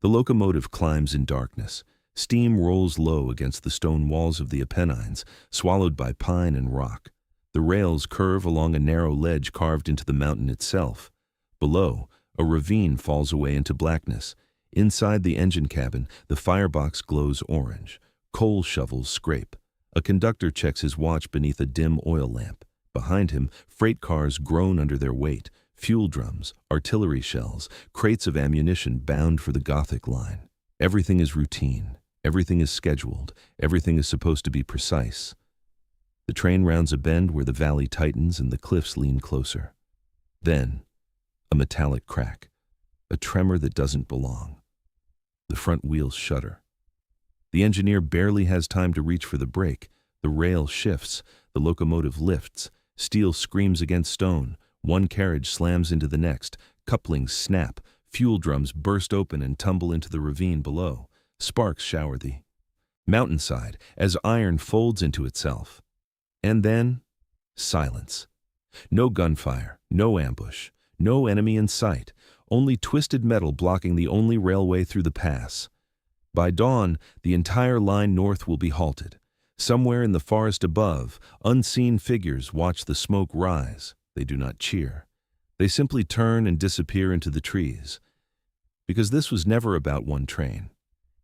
The locomotive climbs in darkness. Steam rolls low against the stone walls of the Apennines, swallowed by pine and rock. The rails curve along a narrow ledge carved into the mountain itself. Below, a ravine falls away into blackness. Inside the engine cabin, the firebox glows orange. Coal shovels scrape. A conductor checks his watch beneath a dim oil lamp. Behind him, freight cars groan under their weight. Fuel drums, artillery shells, crates of ammunition bound for the Gothic Line. Everything is routine. Everything is scheduled. Everything is supposed to be precise. The train rounds a bend where the valley tightens and the cliffs lean closer. Then, a metallic crack. A tremor that doesn't belong. The front wheels shudder. The engineer barely has time to reach for the brake. The rail shifts. The locomotive lifts. Steel screams against stone. One carriage slams into the next. Couplings snap. Fuel drums burst open and tumble into the ravine below. Sparks shower the mountainside as iron folds into itself. And then, silence. No gunfire, no ambush, no enemy in sight, only twisted metal blocking the only railway through the pass. By dawn, the entire line north will be halted. Somewhere in the forest above, unseen figures watch the smoke rise. They do not cheer. They simply turn and disappear into the trees. Because this was never about one train.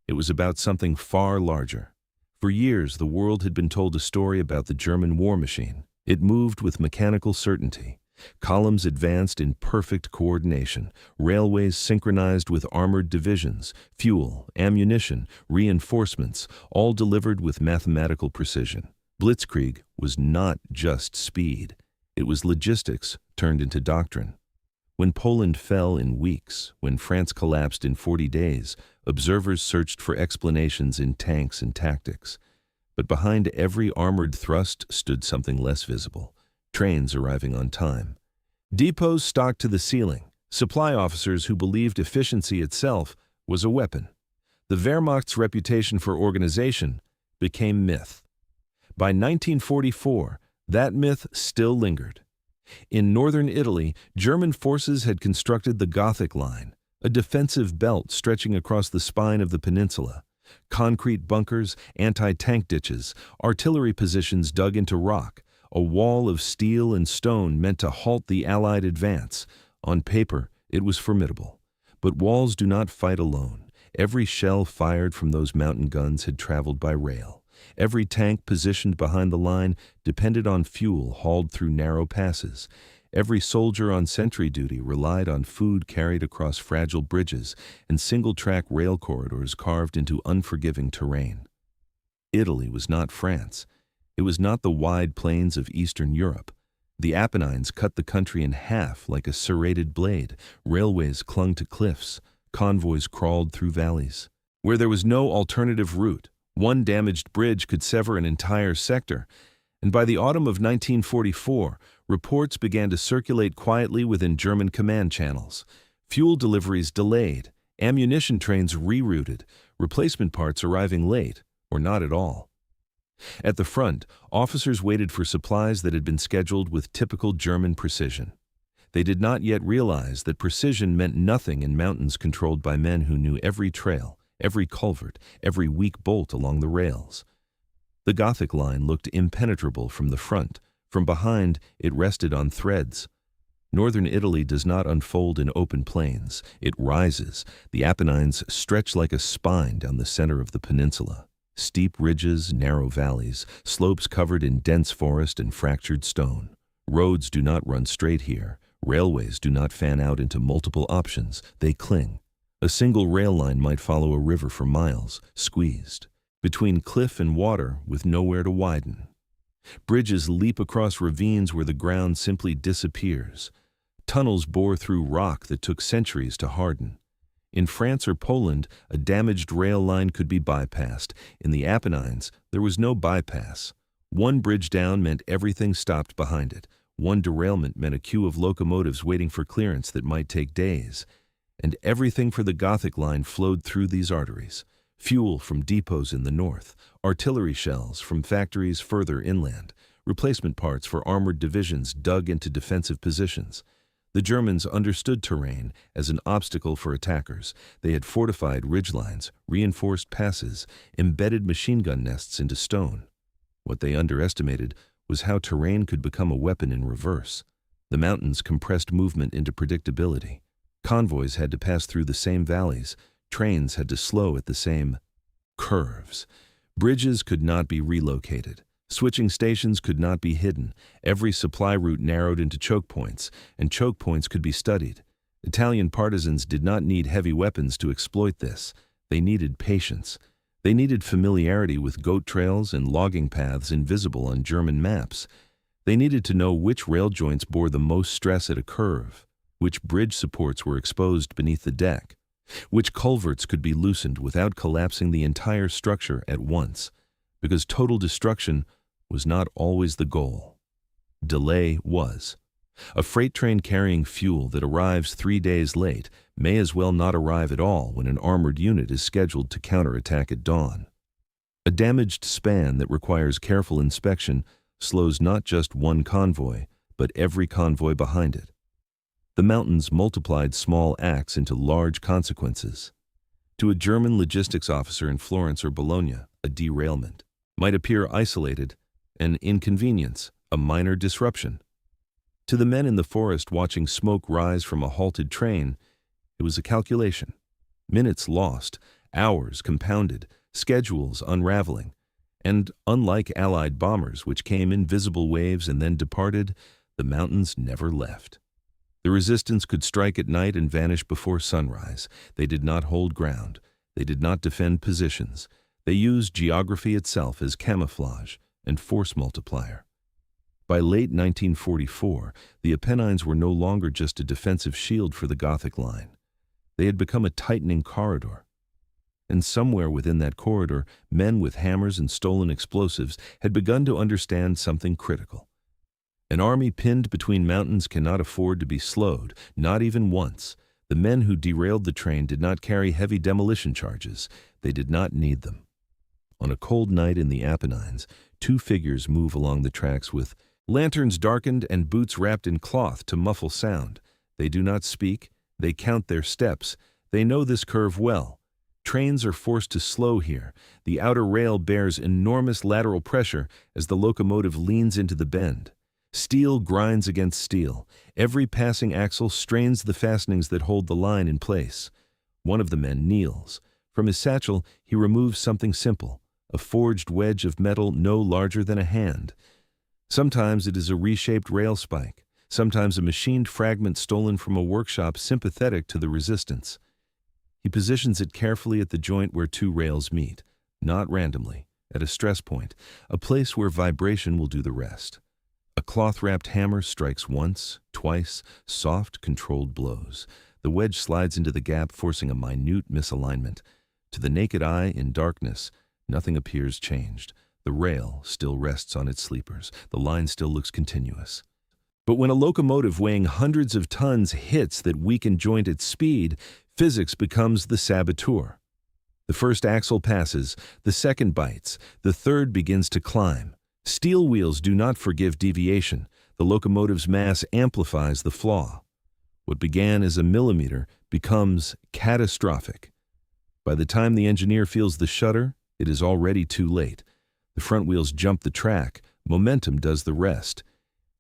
It was about something far larger. For years, the world had been told a story about the German war machine. It moved with mechanical certainty. Columns advanced in perfect coordination, railways synchronized with armored divisions, fuel, ammunition, reinforcements, all delivered with mathematical precision. Blitzkrieg was not just speed. It was logistics turned into doctrine. When Poland fell in weeks, when France collapsed in 40 days, observers searched for explanations in tanks and tactics. But behind every armored thrust stood something less visible: trains arriving on time. Depots stocked to the ceiling, supply officers who believed efficiency itself was a weapon. The Wehrmacht's reputation for organization became myth. By 1944, that myth still lingered. In northern Italy, German forces had constructed the Gothic Line, a defensive belt stretching across the spine of the peninsula. Concrete bunkers, anti-tank ditches, artillery positions dug into rock, a wall of steel and stone meant to halt the Allied advance. On paper, it was formidable. But walls do not fight alone. Every shell fired from those mountain guns had traveled by rail. Every tank positioned behind the line depended on fuel hauled through narrow passes. Every soldier on sentry duty relied on food carried across fragile bridges and single-track rail corridors carved into unforgiving terrain. Italy was not France. It was not the wide plains of Eastern Europe. The Apennines cut the country in half like a serrated blade. Railways clung to cliffs. Convoys crawled through valleys. Where there was no alternative route, one damaged bridge could sever an entire sector. And by the autumn of 1944, reports began to circulate quietly within German command channels. Fuel deliveries delayed, ammunition trains rerouted, replacement parts arriving late, or not at all. At the front, officers waited for supplies that had been scheduled with typical German precision. They did not yet realize that precision meant nothing in mountains controlled by men who knew every trail, every culvert, every weak bolt along the rails. The Gothic Line looked impenetrable from the front. From behind, it rested on threads. Northern Italy does not unfold in open plains. It rises. The Apennines stretch like a spine down the center of the peninsula. Steep ridges, narrow valleys, slopes covered in dense forest and fractured stone. Roads do not run straight here. Railways do not fan out into multiple options. They cling. A single rail line might follow a river for miles, squeezed, between cliff and water with nowhere to widen. Bridges leap across ravines where the ground simply disappears. Tunnels bore through rock that took centuries to harden. In France or Poland, a damaged rail line could be bypassed. In the Apennines, there was no bypass. One bridge down meant everything stopped behind it. One derailment meant a queue of locomotives waiting for clearance that might take days. And everything for the Gothic Line flowed through these arteries. Fuel from depots in the north, artillery shells from factories further inland, replacement parts for armored divisions dug into defensive positions. The Germans understood terrain as an obstacle for attackers. They had fortified ridgelines, reinforced passes, embedded machine gun nests into stone. What they underestimated was how terrain could become a weapon in reverse. The mountains compressed movement into predictability. Convoys had to pass through the same valleys. Trains had to slow at the same curves. Bridges could not be relocated. Switching stations could not be hidden. Every supply route narrowed into choke points, and choke points could be studied. Italian partisans did not need heavy weapons to exploit this. They needed patience. They needed familiarity with goat trails and logging paths invisible on German maps. They needed to know which rail joints bore the most stress at a curve, which bridge supports were exposed beneath the deck, which culverts could be loosened without collapsing the entire structure at once, because total destruction was not always the goal. Delay was. A freight train carrying fuel that arrives 3 days late may as well not arrive at all when an armored unit is scheduled to counterattack at dawn. A damaged span that requires careful inspection slows not just one convoy, but every convoy behind it. The mountains multiplied small acts into large consequences. To a German logistics officer in Florence or Bologna, a derailment might appear isolated, an inconvenience, a minor disruption. To the men in the forest watching smoke rise from a halted train, it was a calculation. Minutes lost, hours compounded, schedules unraveling. And unlike Allied bombers, which came in visible waves and then departed, the mountains never left. The resistance could strike at night and vanish before sunrise. They did not hold ground. They did not defend positions. They used geography itself as camouflage and force multiplier. By late 1944, the Apennines were no longer just a defensive shield for the Gothic Line. They had become a tightening corridor. And somewhere within that corridor, men with hammers and stolen explosives had begun to understand something critical. An army pinned between mountains cannot afford to be slowed, not even once. The men who derailed the train did not carry heavy demolition charges. They did not need them. On a cold night in the Apennines, 2 figures move along the tracks with lanterns darkened and boots wrapped in cloth to muffle sound. They do not speak. They count their steps. They know this curve well. Trains are forced to slow here. The outer rail bears enormous lateral pressure as the locomotive leans into the bend. Steel grinds against steel. Every passing axle strains the fastenings that hold the line in place. One of the men kneels. From his satchel, he removes something simple, a forged wedge of metal no larger than a hand. Sometimes it is a reshaped rail spike, sometimes a machined fragment stolen from a workshop sympathetic to the resistance. He positions it carefully at the joint where 2 rails meet, not randomly, at a stress point, a place where vibration will do the rest. A cloth-wrapped hammer strikes once, twice, soft, controlled blows. The wedge slides into the gap, forcing a minute misalignment. To the naked eye, in darkness, nothing appears changed. The rail still rests on its sleepers. The line still looks continuous. But when a locomotive weighing hundreds of tons hits that weaken joint at speed, physics becomes the saboteur. The first axle passes, the second bites, the third begins to climb. Steel wheels do not forgive deviation. The locomotive's mass amplifies the flaw. What began as a millimeter becomes catastrophic. By the time the engineer feels the shudder, it is already too late. The front wheels jump the track. Momentum does the rest.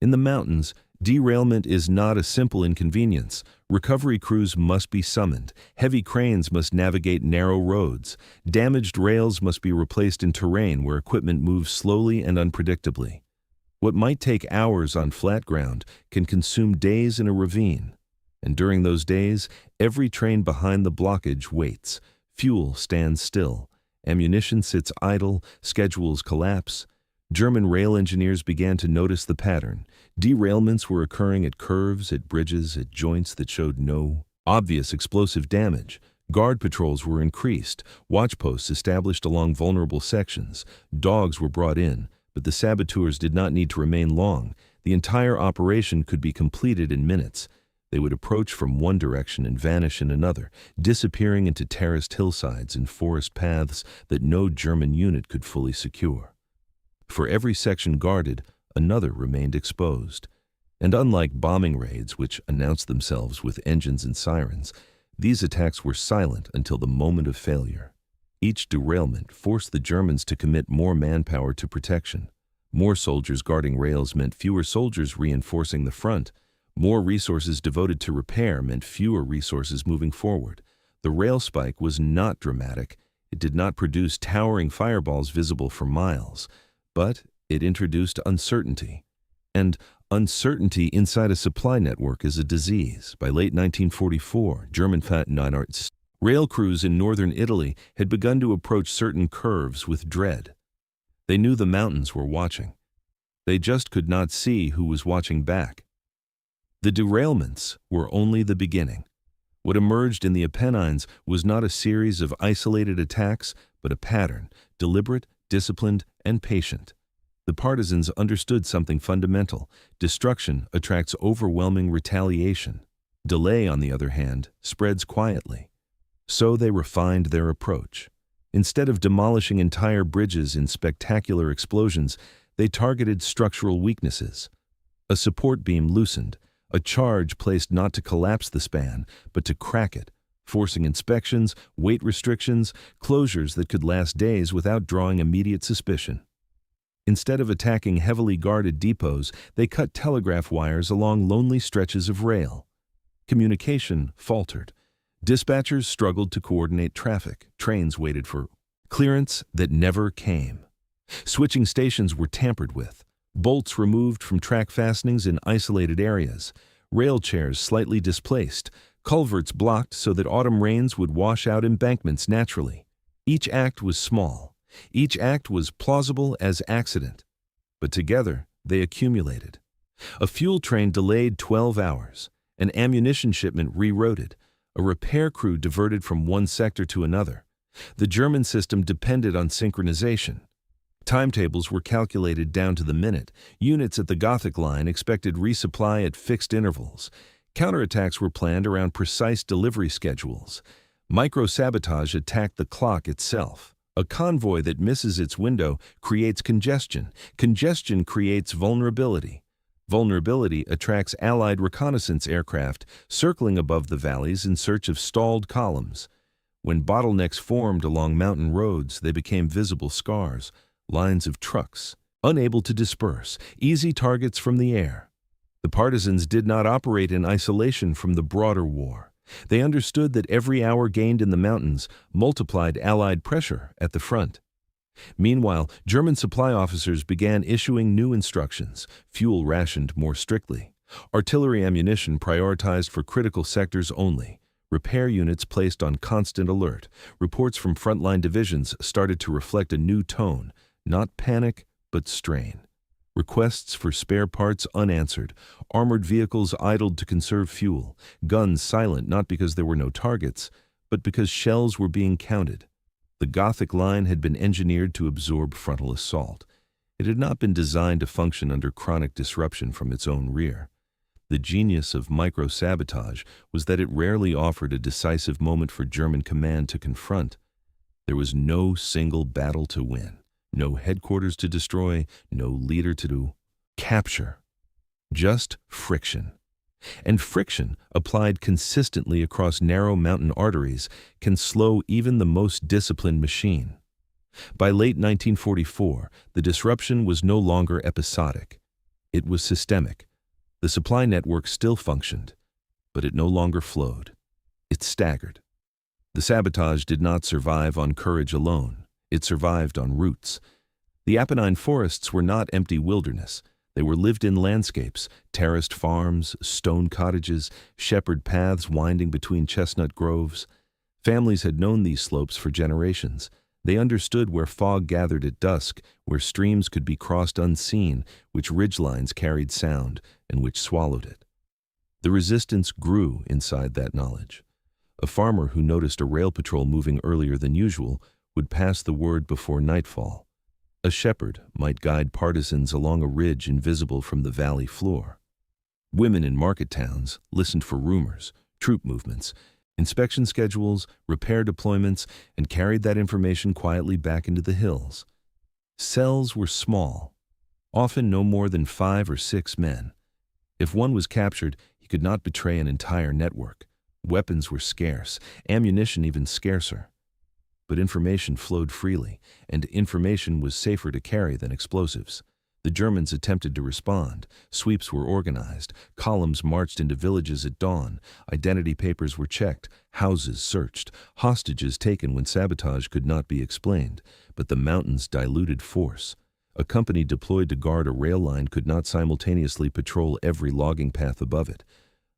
In the mountains, derailment is not a simple inconvenience. Recovery crews must be summoned. Heavy cranes must navigate narrow roads. Damaged rails must be replaced in terrain where equipment moves slowly and unpredictably. What might take hours on flat ground can consume days in a ravine. And during those days, every train behind the blockage waits. Fuel stands still. Ammunition sits idle. Schedules collapse. German rail engineers began to notice the pattern. Derailments were occurring at curves, at bridges, at joints that showed no obvious explosive damage. Guard patrols were increased, watch posts established along vulnerable sections. Dogs were brought in, but the saboteurs did not need to remain long. The entire operation could be completed in minutes. They would approach from one direction and vanish in another, disappearing into terraced hillsides and forest paths that no German unit could fully secure. For every section guarded, another remained exposed. And unlike bombing raids, which announced themselves with engines and sirens, these attacks were silent until the moment of failure. Each derailment forced the Germans to commit more manpower to protection. More soldiers guarding rails meant fewer soldiers reinforcing the front. More resources devoted to repair meant fewer resources moving forward. The rail spike was not dramatic. It did not produce towering fireballs visible for miles, but it introduced uncertainty. And uncertainty inside a supply network is a disease. By late 1944, German rail crews in northern Italy had begun to approach certain curves with dread. They knew the mountains were watching. They just could not see who was watching back. The derailments were only the beginning. What emerged in the Apennines was not a series of isolated attacks, but a pattern, deliberate, disciplined, and patient. The partisans understood something fundamental. Destruction attracts overwhelming retaliation. Delay, on the other hand, spreads quietly. So they refined their approach. Instead of demolishing entire bridges in spectacular explosions, they targeted structural weaknesses. A support beam loosened, a charge placed not to collapse the span, but to crack it, forcing inspections, weight restrictions, closures that could last days without drawing immediate suspicion. Instead of attacking heavily guarded depots, they cut telegraph wires along lonely stretches of rail. Communication faltered. Dispatchers struggled to coordinate traffic. Trains waited for clearance that never came. Switching stations were tampered with. Bolts removed from track fastenings in isolated areas. Rail chairs slightly displaced. Culverts blocked so that autumn rains would wash out embankments naturally. Each act was small. Each act was plausible as accident. But together, they accumulated. A fuel train delayed 12 hours. An ammunition shipment rerouted. A repair crew diverted from one sector to another. The German system depended on synchronization. Timetables were calculated down to the minute. Units at the Gothic Line expected resupply at fixed intervals. Counterattacks were planned around precise delivery schedules. Micro-sabotage attacked the clock itself. A convoy that misses its window creates congestion. Congestion creates vulnerability. Vulnerability attracts Allied reconnaissance aircraft circling above the valleys in search of stalled columns. When bottlenecks formed along mountain roads, they became visible scars, lines of trucks, unable to disperse, easy targets from the air. The partisans did not operate in isolation from the broader war. They understood that every hour gained in the mountains multiplied Allied pressure at the front. Meanwhile, German supply officers began issuing new instructions, fuel rationed more strictly. Artillery ammunition prioritized for critical sectors only. Repair units placed on constant alert. Reports from frontline divisions started to reflect a new tone, not panic, but strain. Requests for spare parts unanswered. Armored vehicles idled to conserve fuel. Guns silent not because there were no targets, but because shells were being counted. The Gothic Line had been engineered to absorb frontal assault. It had not been designed to function under chronic disruption from its own rear. The genius of micro-sabotage was that it rarely offered a decisive moment for German command to confront. There was no single battle to win, no headquarters to destroy, no leader to capture. Just friction. And friction, applied consistently across narrow mountain arteries, can slow even the most disciplined machine. By late 1944, the disruption was no longer episodic. It was systemic. The supply network still functioned, but it no longer flowed. It staggered. The sabotage did not survive on courage alone. It survived on roots. The Apennine forests were not empty wilderness. They were lived-in landscapes, terraced farms, stone cottages, shepherd paths winding between chestnut groves. Families had known these slopes for generations. They understood where fog gathered at dusk, where streams could be crossed unseen, which ridgelines carried sound, and which swallowed it. The resistance grew inside that knowledge. A farmer who noticed a rail patrol moving earlier than usual would pass the word before nightfall. A shepherd might guide partisans along a ridge invisible from the valley floor. Women in market towns listened for rumors, troop movements, inspection schedules, repair deployments, and carried that information quietly back into the hills. Cells were small, often no more than 5 or 6 men. If one was captured, he could not betray an entire network. Weapons were scarce, ammunition even scarcer. But information flowed freely, and information was safer to carry than explosives. The Germans attempted to respond. Sweeps were organized. Columns marched into villages at dawn. Identity papers were checked. Houses searched. Hostages taken when sabotage could not be explained. But the mountains diluted force. A company deployed to guard a rail line could not simultaneously patrol every logging path above it.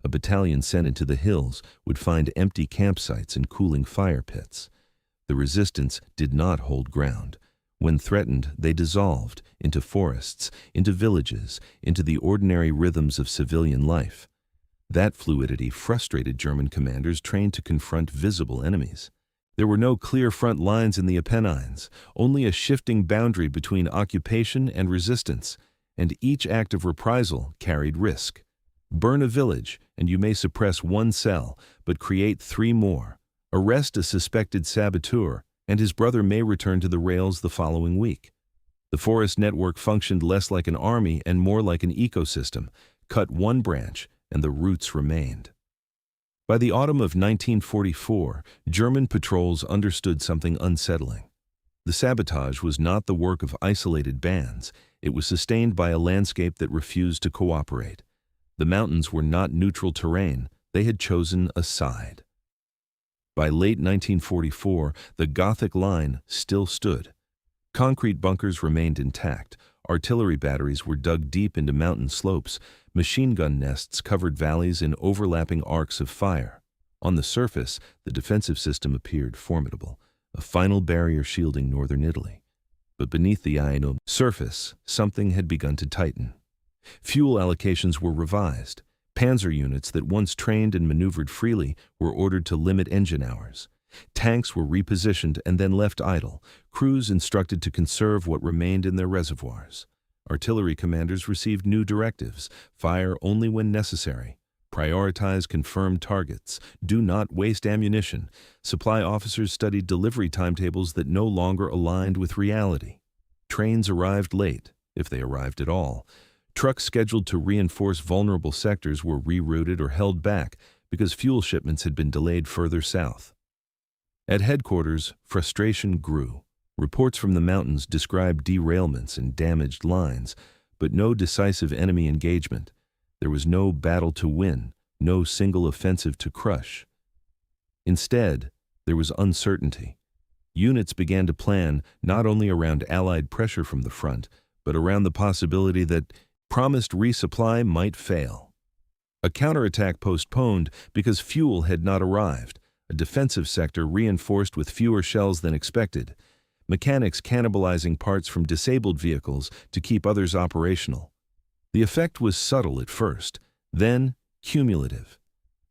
A battalion sent into the hills would find empty campsites and cooling fire pits. The resistance did not hold ground. When threatened, they dissolved into forests, into villages, into the ordinary rhythms of civilian life. That fluidity frustrated German commanders trained to confront visible enemies. There were no clear front lines in the Apennines, only a shifting boundary between occupation and resistance, and each act of reprisal carried risk. Burn a village, and you may suppress one cell, but create 3 more. Arrest a suspected saboteur, and his brother may return to the rails the following week. The forest network functioned less like an army and more like an ecosystem. Cut one branch, and the roots remained. By the autumn of 1944, German patrols understood something unsettling. The sabotage was not the work of isolated bands. It was sustained by a landscape that refused to cooperate. The mountains were not neutral terrain. They had chosen a side. By late 1944, the Gothic Line still stood. Concrete bunkers remained intact. Artillery batteries were dug deep into mountain slopes. Machine gun nests covered valleys in overlapping arcs of fire. On the surface, the defensive system appeared formidable, a final barrier shielding northern Italy. But beneath the iron surface, something had begun to tighten. Fuel allocations were revised. Panzer units that once trained and maneuvered freely were ordered to limit engine hours. Tanks were repositioned and then left idle, crews instructed to conserve what remained in their reservoirs. Artillery commanders received new directives: fire only when necessary, prioritize confirmed targets, do not waste ammunition. Supply officers studied delivery timetables that no longer aligned with reality. Trains arrived late, if they arrived at all. Trucks scheduled to reinforce vulnerable sectors were rerouted or held back because fuel shipments had been delayed further south. At headquarters, frustration grew. Reports from the mountains described derailments and damaged lines, but no decisive enemy engagement. There was no battle to win, no single offensive to crush. Instead, there was uncertainty. Units began to plan not only around Allied pressure from the front, but around the possibility that promised resupply might fail. A counterattack postponed because fuel had not arrived. A defensive sector reinforced with fewer shells than expected. Mechanics cannibalizing parts from disabled vehicles to keep others operational. The effect was subtle at first, then cumulative.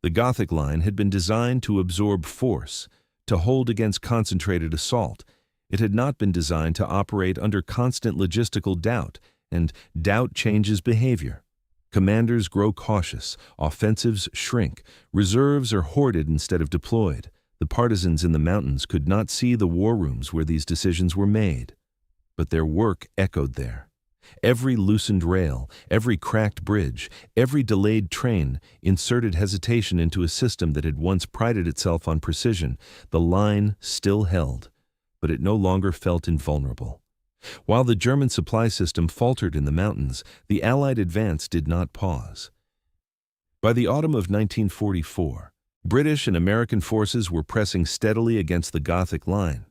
The Gothic Line had been designed to absorb force, to hold against concentrated assault. It had not been designed to operate under constant logistical doubt, and doubt changes behavior. Commanders grow cautious, offensives shrink, reserves are hoarded instead of deployed. The partisans in the mountains could not see the war rooms where these decisions were made. But their work echoed there. Every loosened rail, every cracked bridge, every delayed train inserted hesitation into a system that had once prided itself on precision. The line still held, but it no longer felt invulnerable. While the German supply system faltered in the mountains, the Allied advance did not pause. By the autumn of 1944, British and American forces were pressing steadily against the Gothic Line.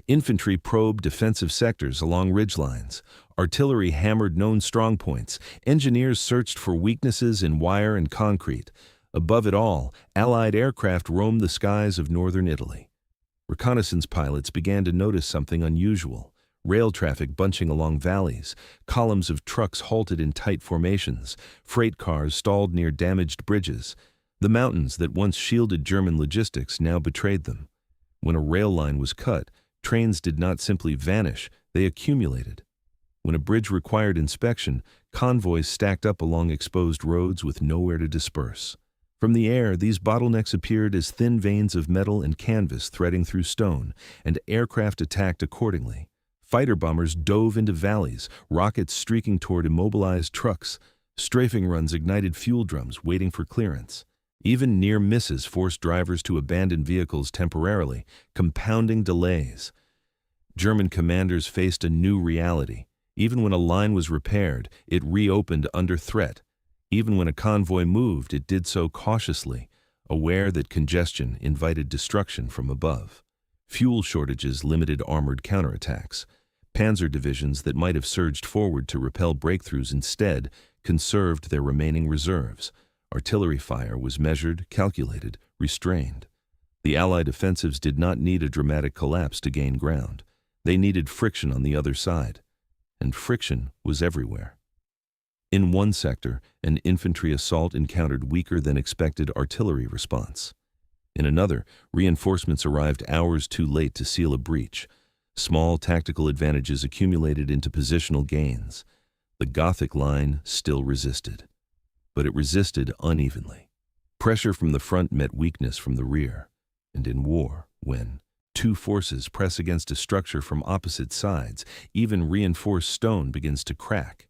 Infantry probed defensive sectors along ridgelines. Artillery hammered known strongpoints. Engineers searched for weaknesses in wire and concrete. Above it all, Allied aircraft roamed the skies of northern Italy. Reconnaissance pilots began to notice something unusual. Rail traffic bunching along valleys, columns of trucks halted in tight formations, freight cars stalled near damaged bridges. The mountains that once shielded German logistics now betrayed them. When a rail line was cut, trains did not simply vanish, they accumulated. When a bridge required inspection, convoys stacked up along exposed roads with nowhere to disperse. From the air, these bottlenecks appeared as thin veins of metal and canvas threading through stone, and aircraft attacked accordingly. Fighter bombers dove into valleys, rockets streaking toward immobilized trucks. Strafing runs ignited fuel drums waiting for clearance. Even near misses forced drivers to abandon vehicles temporarily, compounding delays. German commanders faced a new reality. Even when a line was repaired, it reopened under threat. Even when a convoy moved, it did so cautiously, aware that congestion invited destruction from above. Fuel shortages limited armored counterattacks. Panzer divisions that might have surged forward to repel breakthroughs instead conserved their remaining reserves. Artillery fire was measured, calculated, restrained. The Allied offensives did not need a dramatic collapse to gain ground. They needed friction on the other side. And friction was everywhere. In one sector, an infantry assault encountered weaker than expected artillery response. In another, reinforcements arrived hours too late to seal a breach. Small tactical advantages accumulated into positional gains. The Gothic Line still resisted. But it resisted unevenly. Pressure from the front met weakness from the rear. And in war, when two forces press against a structure from opposite sides, even reinforced stone begins to crack.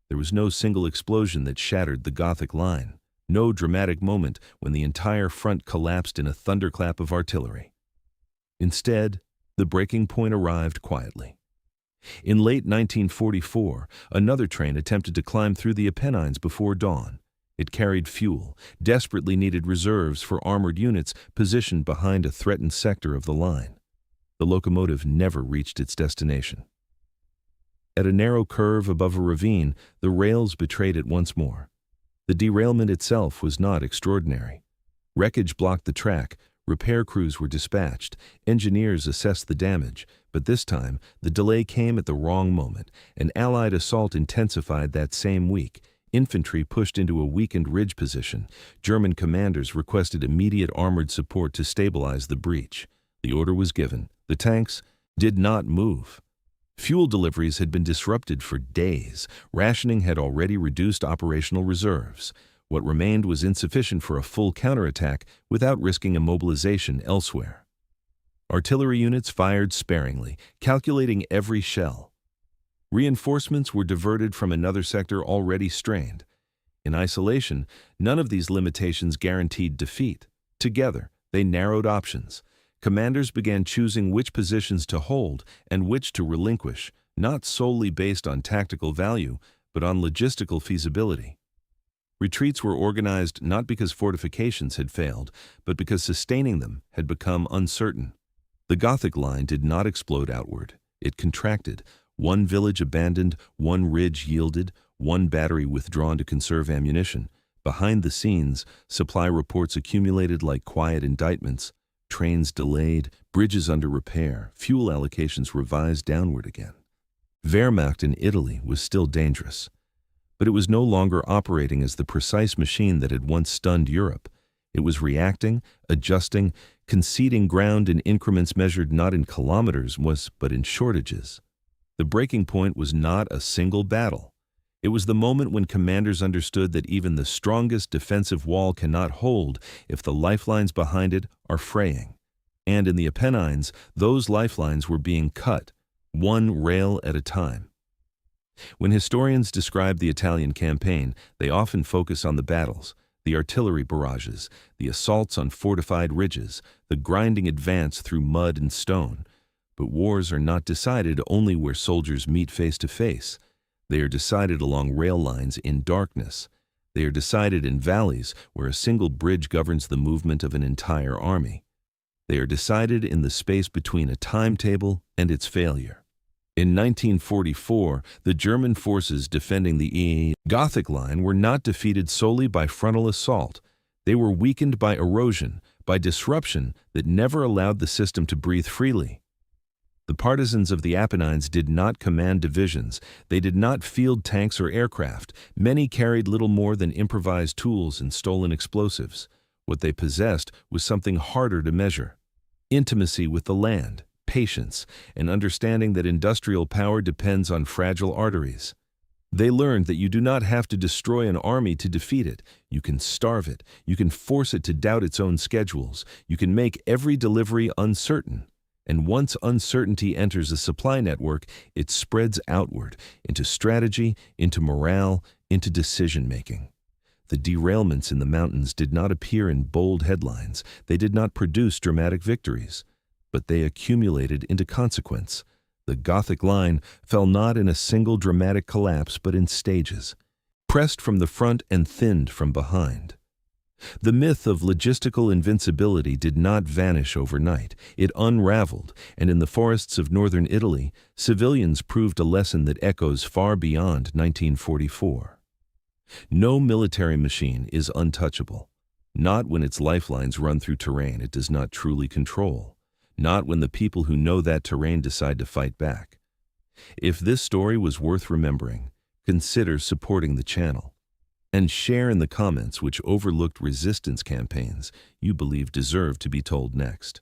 There was no single explosion that shattered the Gothic Line. No dramatic moment when the entire front collapsed in a thunderclap of artillery. Instead, the breaking point arrived quietly. In late 1944, another train attempted to climb through the Apennines before dawn. It carried fuel, desperately needed reserves for armored units positioned behind a threatened sector of the line. The locomotive never reached its destination. At a narrow curve above a ravine, the rails betrayed it once more. The derailment itself was not extraordinary. Wreckage blocked the track, repair crews were dispatched, engineers assessed the damage, but this time the delay came at the wrong moment. An Allied assault intensified that same week. Infantry pushed into a weakened ridge position. German commanders requested immediate armored support to stabilize the breach. The order was given. The tanks did not move. Fuel deliveries had been disrupted for days. Rationing had already reduced operational reserves. What remained was insufficient for a full counterattack without risking immobilization elsewhere. Artillery units fired sparingly, calculating every shell. Reinforcements were diverted from another sector already strained. In isolation, none of these limitations guaranteed defeat. Together, they narrowed options. Commanders began choosing which positions to hold and which to relinquish, not solely based on tactical value, but on logistical feasibility. Retreats were organized not because fortifications had failed, but because sustaining them had become uncertain. The Gothic Line did not explode outward. It contracted. One village abandoned, one ridge yielded, one battery withdrawn to conserve ammunition. Behind the scenes, supply reports accumulated like quiet indictments. Trains delayed, bridges under repair, fuel allocations revised downward again. Wehrmacht in Italy was still dangerous, but it was no longer operating as the precise machine that had once stunned Europe. It was reacting, adjusting, conceding ground in increments measured not in kilometers but in shortages. The breaking point was not a single battle. It was the moment when commanders understood that even the strongest defensive wall cannot hold if the lifelines behind it are fraying. And in the Apennines, those lifelines were being cut, one rail at a time. When historians describe the Italian campaign, they often focus on the battles, the artillery barrages, the assaults on fortified ridges, the grinding advance through mud and stone. But wars are not decided only where soldiers meet face to face. They are decided along rail lines in darkness. They are decided in valleys where a single bridge governs the movement of an entire army. They are decided in the space between a timetable and its failure. In 1944, the German forces defending the Gothic Line were not defeated solely by frontal assault. They were weakened by erosion, by disruption that never allowed the system to breathe freely. The partisans of the Apennines did not command divisions. They did not field tanks or aircraft. Many carried little more than improvised tools and stolen explosives. What they possessed was something harder to measure: intimacy with the land, patience, and understanding that industrial power depends on fragile arteries. They learned that you do not have to destroy an army to defeat it. You can starve it. You can force it to doubt its own schedules. You can make every delivery uncertain. And once uncertainty enters a supply network, it spreads outward, into strategy, into morale, into decision-making. The derailments in the mountains did not appear in bold headlines. They did not produce dramatic victories, but they accumulated into consequence. The Gothic Line fell not in a single dramatic collapse, but in stages, pressed from the front and thinned from behind. The myth of logistical invincibility did not vanish overnight. It unraveled, and in the forests of northern Italy, civilians proved a lesson that echoes far beyond 1944. No military machine is untouchable. Not when its lifelines run through terrain it does not truly control. Not when the people who know that terrain decide to fight back. If this story was worth remembering, consider supporting the channel. And share in the comments which overlooked resistance campaigns you believe deserve to be told next.